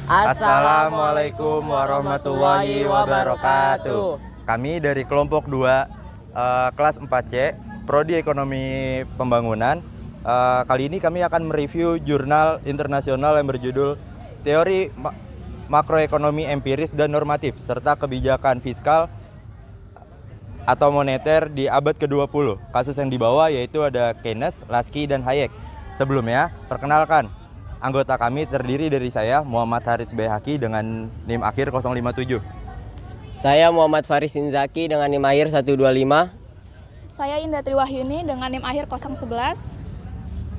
Assalamualaikum warahmatullahi wabarakatuh. Kami dari kelompok 2 kelas 4C Prodi Ekonomi Pembangunan. Kali ini kami akan mereview jurnal internasional yang berjudul Teori Makroekonomi Empiris dan Normatif serta Kebijakan Fiskal atau Moneter di abad ke-20. Kasus yang dibawa yaitu ada Keynes, Lasky, dan Hayek. Sebelumnya, perkenalkan, anggota kami terdiri dari saya, Muhammad Haris Behaki dengan NIM akhir 057. Saya Muhammad Faris Inzaki dengan NIM akhir 125. Saya Indah Triwahyuni dengan NIM akhir 011.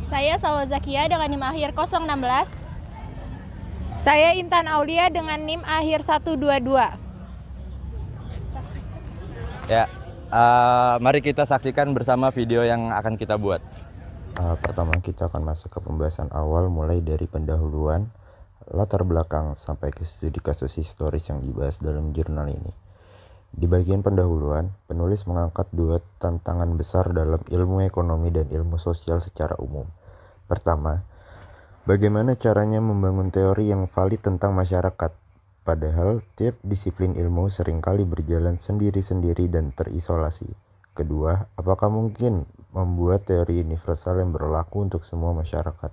Saya Salwa Zakia dengan NIM akhir 016. Saya Intan Aulia dengan NIM akhir 122. Ya, mari kita saksikan bersama video yang akan kita buat. Pertama kita akan masuk ke pembahasan awal mulai dari pendahuluan, latar belakang sampai ke studi kasus historis yang dibahas dalam jurnal ini. Di bagian pendahuluan, penulis mengangkat 2 tantangan besar dalam ilmu ekonomi dan ilmu sosial secara umum. Pertama, bagaimana caranya membangun teori yang valid tentang masyarakat, padahal tiap disiplin ilmu seringkali berjalan sendiri-sendiri dan terisolasi. Kedua, apakah mungkin membuat teori universal yang berlaku untuk semua masyarakat?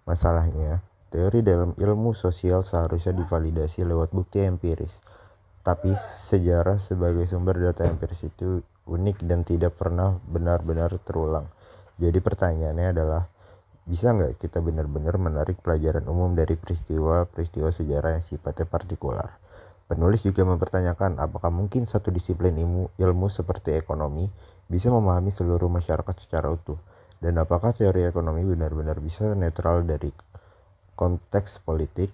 Masalahnya, teori dalam ilmu sosial seharusnya divalidasi lewat bukti empiris. Tapi sejarah sebagai sumber data empiris itu unik dan tidak pernah benar-benar terulang. Jadi pertanyaannya adalah, bisa nggak kita benar-benar menarik pelajaran umum dari peristiwa-peristiwa sejarah yang sifatnya partikular? Penulis juga mempertanyakan apakah mungkin satu disiplin ilmu seperti ekonomi bisa memahami seluruh masyarakat secara utuh, dan apakah teori ekonomi benar-benar bisa netral dari konteks politik.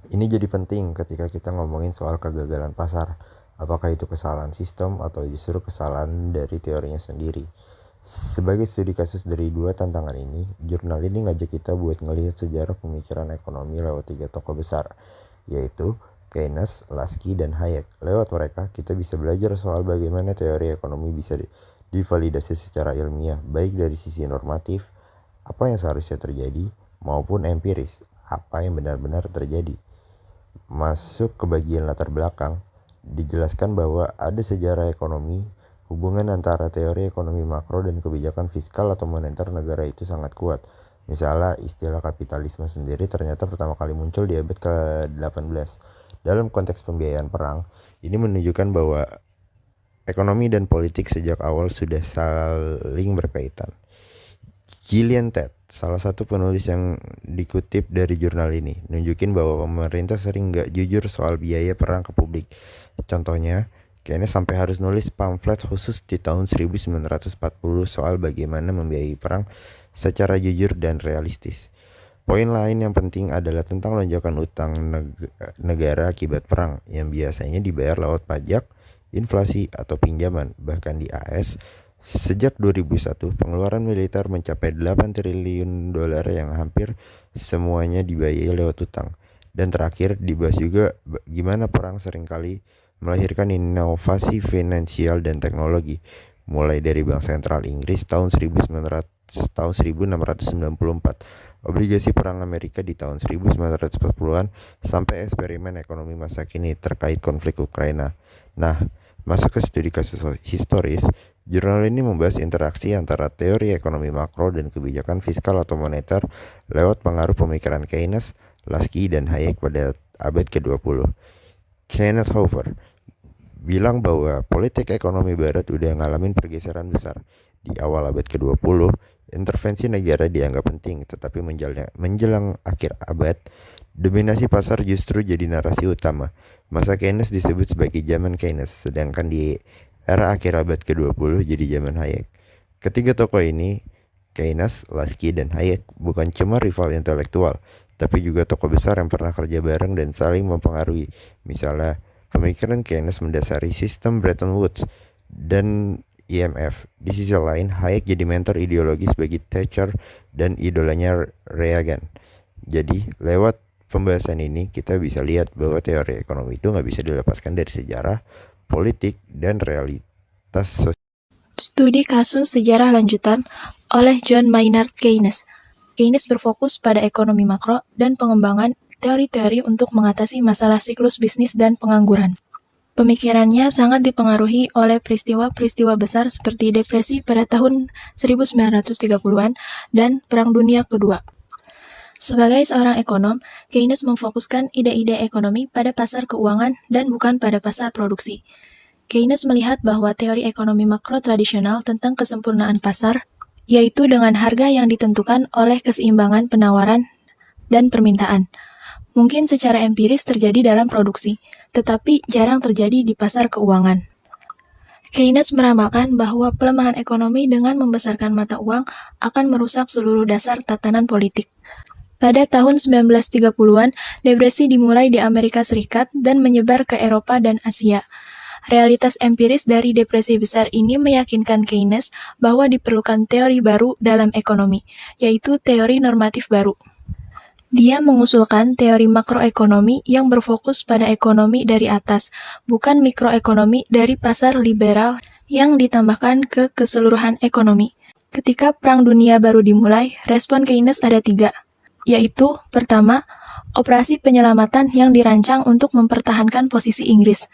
Ini jadi penting ketika kita ngomongin soal kegagalan pasar. Apakah itu kesalahan sistem atau justru kesalahan dari teorinya sendiri? Sebagai studi kasus dari 2 tantangan ini, jurnal ini ngajak kita buat ngelihat sejarah pemikiran ekonomi lewat 3 tokoh besar, yaitu Keynes, Lasky, dan Hayek. Lewat mereka, kita bisa belajar soal bagaimana teori ekonomi bisa divalidasi secara ilmiah, baik dari sisi normatif, apa yang seharusnya terjadi, maupun empiris, apa yang benar-benar terjadi. Masuk ke bagian latar belakang, dijelaskan bahwa ada sejarah ekonomi. Hubungan antara teori ekonomi makro dan kebijakan fiskal atau moneter negara itu sangat kuat. Misalnya, istilah kapitalisme sendiri ternyata pertama kali muncul di abad ke-18. Dalam konteks pembiayaan perang, ini menunjukkan bahwa ekonomi dan politik sejak awal sudah saling berkaitan. Gillian Tett, salah satu penulis yang dikutip dari jurnal ini, nunjukin bahwa pemerintah sering nggak jujur soal biaya perang ke publik. Contohnya, Keynes sampai harus nulis pamflet khusus di tahun 1940 soal bagaimana membiayai perang secara jujur dan realistis. Poin lain yang penting adalah tentang lonjakan utang negara akibat perang yang biasanya dibayar lewat pajak, inflasi, atau pinjaman. Bahkan di AS, sejak 2001 pengeluaran militer mencapai 8 triliun dolar yang hampir semuanya dibayar lewat utang. Dan terakhir dibahas juga gimana perang seringkali melahirkan inovasi finansial dan teknologi, mulai dari Bank Sentral Inggris tahun 1694, obligasi perang Amerika di tahun 1940-an, sampai eksperimen ekonomi masa kini terkait konflik Ukraina. Nah, masuk ke studi kasus historis, jurnal ini membahas interaksi antara teori ekonomi makro dan kebijakan fiskal atau moneter lewat pengaruh pemikiran Keynes, Lasky, dan Hayek pada abad ke-20. Kenneth Hoover bilang bahwa politik ekonomi barat udah ngalamin pergeseran besar. Di awal abad ke-20, intervensi negara dianggap penting, tetapi menjelang akhir abad, dominasi pasar justru jadi narasi utama. Masa Keynes disebut sebagai zaman Keynes, sedangkan di era akhir abad ke-20 jadi zaman Hayek. Ketiga tokoh ini, Keynes, Lasky, dan Hayek, bukan cuma rival intelektual, tapi juga tokoh besar yang pernah kerja bareng dan saling mempengaruhi. Misalnya, pemikiran Keynes mendasari sistem Bretton Woods dan IMF. Di sisi lain, Hayek jadi mentor ideologis bagi Thatcher dan idolanya Reagan. Jadi, lewat pembahasan ini, kita bisa lihat bahwa teori ekonomi itu nggak bisa dilepaskan dari sejarah, politik, dan realitas sosial. Studi kasus sejarah lanjutan oleh John Maynard Keynes. Keynes berfokus pada ekonomi makro dan pengembangan teori-teori untuk mengatasi masalah siklus bisnis dan pengangguran. Pemikirannya sangat dipengaruhi oleh peristiwa-peristiwa besar seperti depresi pada tahun 1930-an dan Perang Dunia Kedua. Sebagai seorang ekonom, Keynes memfokuskan ide-ide ekonomi pada pasar keuangan dan bukan pada pasar produksi. Keynes melihat bahwa teori ekonomi makro tradisional tentang kesempurnaan pasar, yaitu dengan harga yang ditentukan oleh keseimbangan penawaran dan permintaan, mungkin secara empiris terjadi dalam produksi, tetapi jarang terjadi di pasar keuangan. Keynes meramalkan bahwa pelemahan ekonomi dengan membesarkan mata uang akan merusak seluruh dasar tatanan politik. Pada tahun 1930-an, depresi dimulai di Amerika Serikat dan menyebar ke Eropa dan Asia. Realitas empiris dari depresi besar ini meyakinkan Keynes bahwa diperlukan teori baru dalam ekonomi, yaitu teori normatif baru. Dia mengusulkan teori makroekonomi yang berfokus pada ekonomi dari atas, bukan mikroekonomi dari pasar liberal yang ditambahkan ke keseluruhan ekonomi. Ketika Perang Dunia baru dimulai, respon Keynes ada 3, yaitu pertama, operasi penyelamatan yang dirancang untuk mempertahankan posisi Inggris.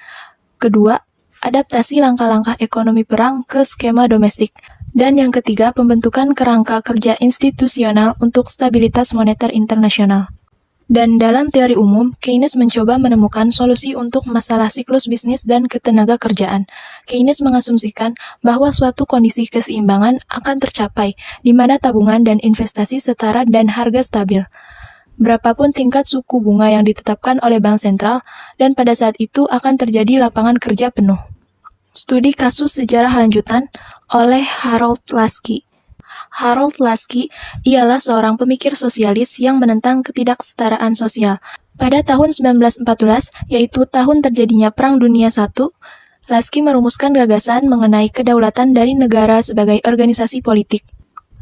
Kedua, adaptasi langkah-langkah ekonomi perang ke skema domestik. Dan yang ketiga, pembentukan kerangka kerja institusional untuk stabilitas moneter internasional. Dan dalam teori umum, Keynes mencoba menemukan solusi untuk masalah siklus bisnis dan ketenaga kerjaan. Keynes mengasumsikan bahwa suatu kondisi keseimbangan akan tercapai, di mana tabungan dan investasi setara dan harga stabil. Berapapun tingkat suku bunga yang ditetapkan oleh bank sentral, dan pada saat itu akan terjadi lapangan kerja penuh. Studi kasus sejarah lanjutan oleh Harold Laski. Harold Laski ialah seorang pemikir sosialis yang menentang ketidaksetaraan sosial. Pada tahun 1914, yaitu tahun terjadinya Perang Dunia I, Laski merumuskan gagasan mengenai kedaulatan dari negara sebagai organisasi politik.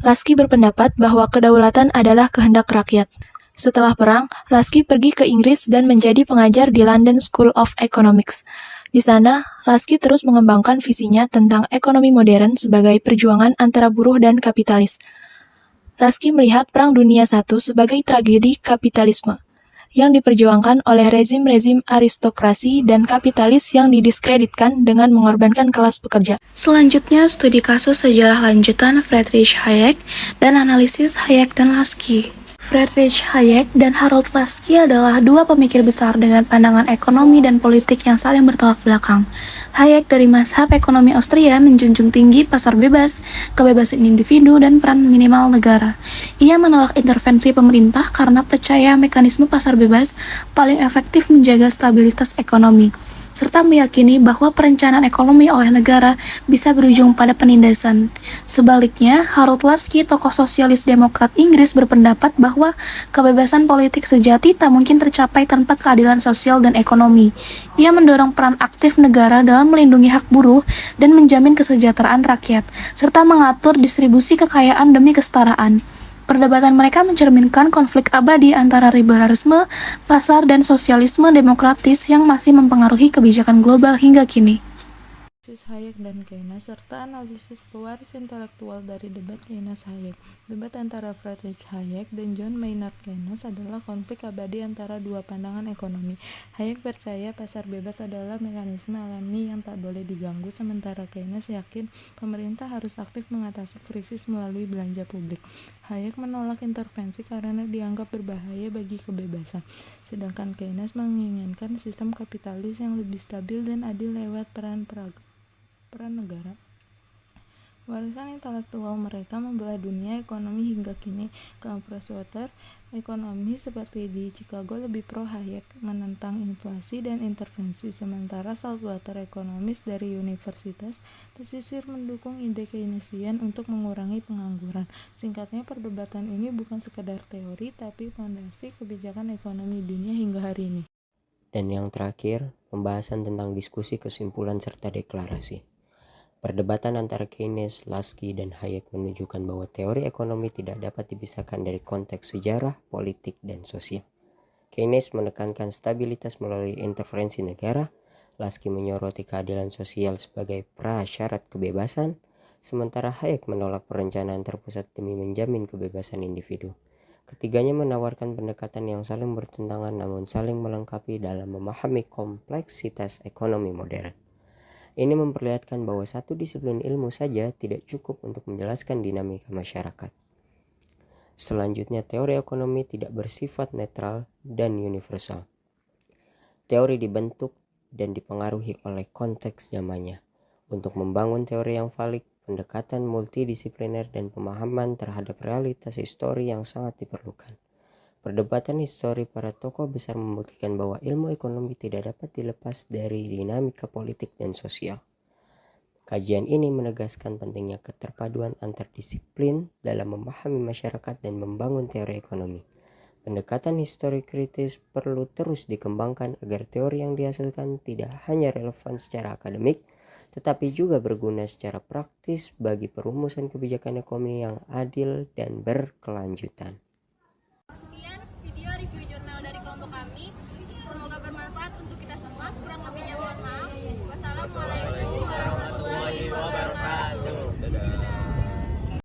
Laski berpendapat bahwa kedaulatan adalah kehendak rakyat. Setelah perang, Laski pergi ke Inggris dan menjadi pengajar di London School of Economics. Di sana, Laski terus mengembangkan visinya tentang ekonomi modern sebagai perjuangan antara buruh dan kapitalis. Laski melihat Perang Dunia I sebagai tragedi kapitalisme yang diperjuangkan oleh rezim-rezim aristokrasi dan kapitalis yang didiskreditkan dengan mengorbankan kelas pekerja. Selanjutnya, studi kasus sejarah lanjutan Friedrich Hayek dan analisis Hayek dan Laski. Friedrich Hayek dan Harold Laski adalah dua pemikir besar dengan pandangan ekonomi dan politik yang saling bertolak belakang. Hayek dari mazhab ekonomi Austria menjunjung tinggi pasar bebas, kebebasan individu, dan peran minimal negara. Ia menolak intervensi pemerintah karena percaya mekanisme pasar bebas paling efektif menjaga stabilitas ekonomi, serta meyakini bahwa perencanaan ekonomi oleh negara bisa berujung pada penindasan. Sebaliknya, Harold Laski, tokoh sosialis demokrat Inggris, berpendapat bahwa kebebasan politik sejati tak mungkin tercapai tanpa keadilan sosial dan ekonomi. Ia mendorong peran aktif negara dalam melindungi hak buruh dan menjamin kesejahteraan rakyat, serta mengatur distribusi kekayaan demi kesetaraan. Perdebatan mereka mencerminkan konflik abadi antara liberalisme, pasar, dan sosialisme demokratis yang masih mempengaruhi kebijakan global hingga kini. Analisis Hayek dan Keynes serta analisis pewaris intelektual dari debat Keynes-Hayek. Debat antara Friedrich Hayek dan John Maynard Keynes adalah konflik abadi antara dua pandangan ekonomi. Hayek percaya pasar bebas adalah mekanisme alami yang tak boleh diganggu, sementara Keynes yakin pemerintah harus aktif mengatasi krisis melalui belanja publik. Hayek menolak intervensi karena dianggap berbahaya bagi kebebasan, sedangkan Keynes menginginkan sistem kapitalis yang lebih stabil dan adil lewat peran negara. Warisan intelektual mereka membelah dunia ekonomi hingga kini. Kaum Freshwater ekonomi seperti di Chicago lebih pro Hayek, menentang inflasi dan intervensi, sementara Saltwater ekonomis dari Universitas Pesisir mendukung ide Keynesian untuk mengurangi pengangguran. Singkatnya, perdebatan ini bukan sekedar teori, tapi fondasi kebijakan ekonomi dunia hingga hari ini. Dan yang terakhir, pembahasan tentang diskusi kesimpulan serta deklarasi. Perdebatan antara Keynes, Laski, dan Hayek menunjukkan bahwa teori ekonomi tidak dapat dipisahkan dari konteks sejarah, politik, dan sosial. Keynes menekankan stabilitas melalui intervensi negara, Laski menyoroti keadilan sosial sebagai prasyarat kebebasan, sementara Hayek menolak perencanaan terpusat demi menjamin kebebasan individu. Ketiganya menawarkan pendekatan yang saling bertentangan namun saling melengkapi dalam memahami kompleksitas ekonomi modern. Ini memperlihatkan bahwa satu disiplin ilmu saja tidak cukup untuk menjelaskan dinamika masyarakat. Selanjutnya, teori ekonomi tidak bersifat netral dan universal. Teori dibentuk dan dipengaruhi oleh konteks zamannya. Untuk membangun teori yang valid, pendekatan multidisipliner dan pemahaman terhadap realitas histori yang sangat diperlukan. Perdebatan histori para tokoh besar membuktikan bahwa ilmu ekonomi tidak dapat dilepas dari dinamika politik dan sosial. Kajian ini menegaskan pentingnya keterpaduan antar disiplin dalam memahami masyarakat dan membangun teori ekonomi. Pendekatan histori kritis perlu terus dikembangkan agar teori yang dihasilkan tidak hanya relevan secara akademik, tetapi juga berguna secara praktis bagi perumusan kebijakan ekonomi yang adil dan berkelanjutan. Sekian video review jurnal dari kelompok kami. Semoga bermanfaat untuk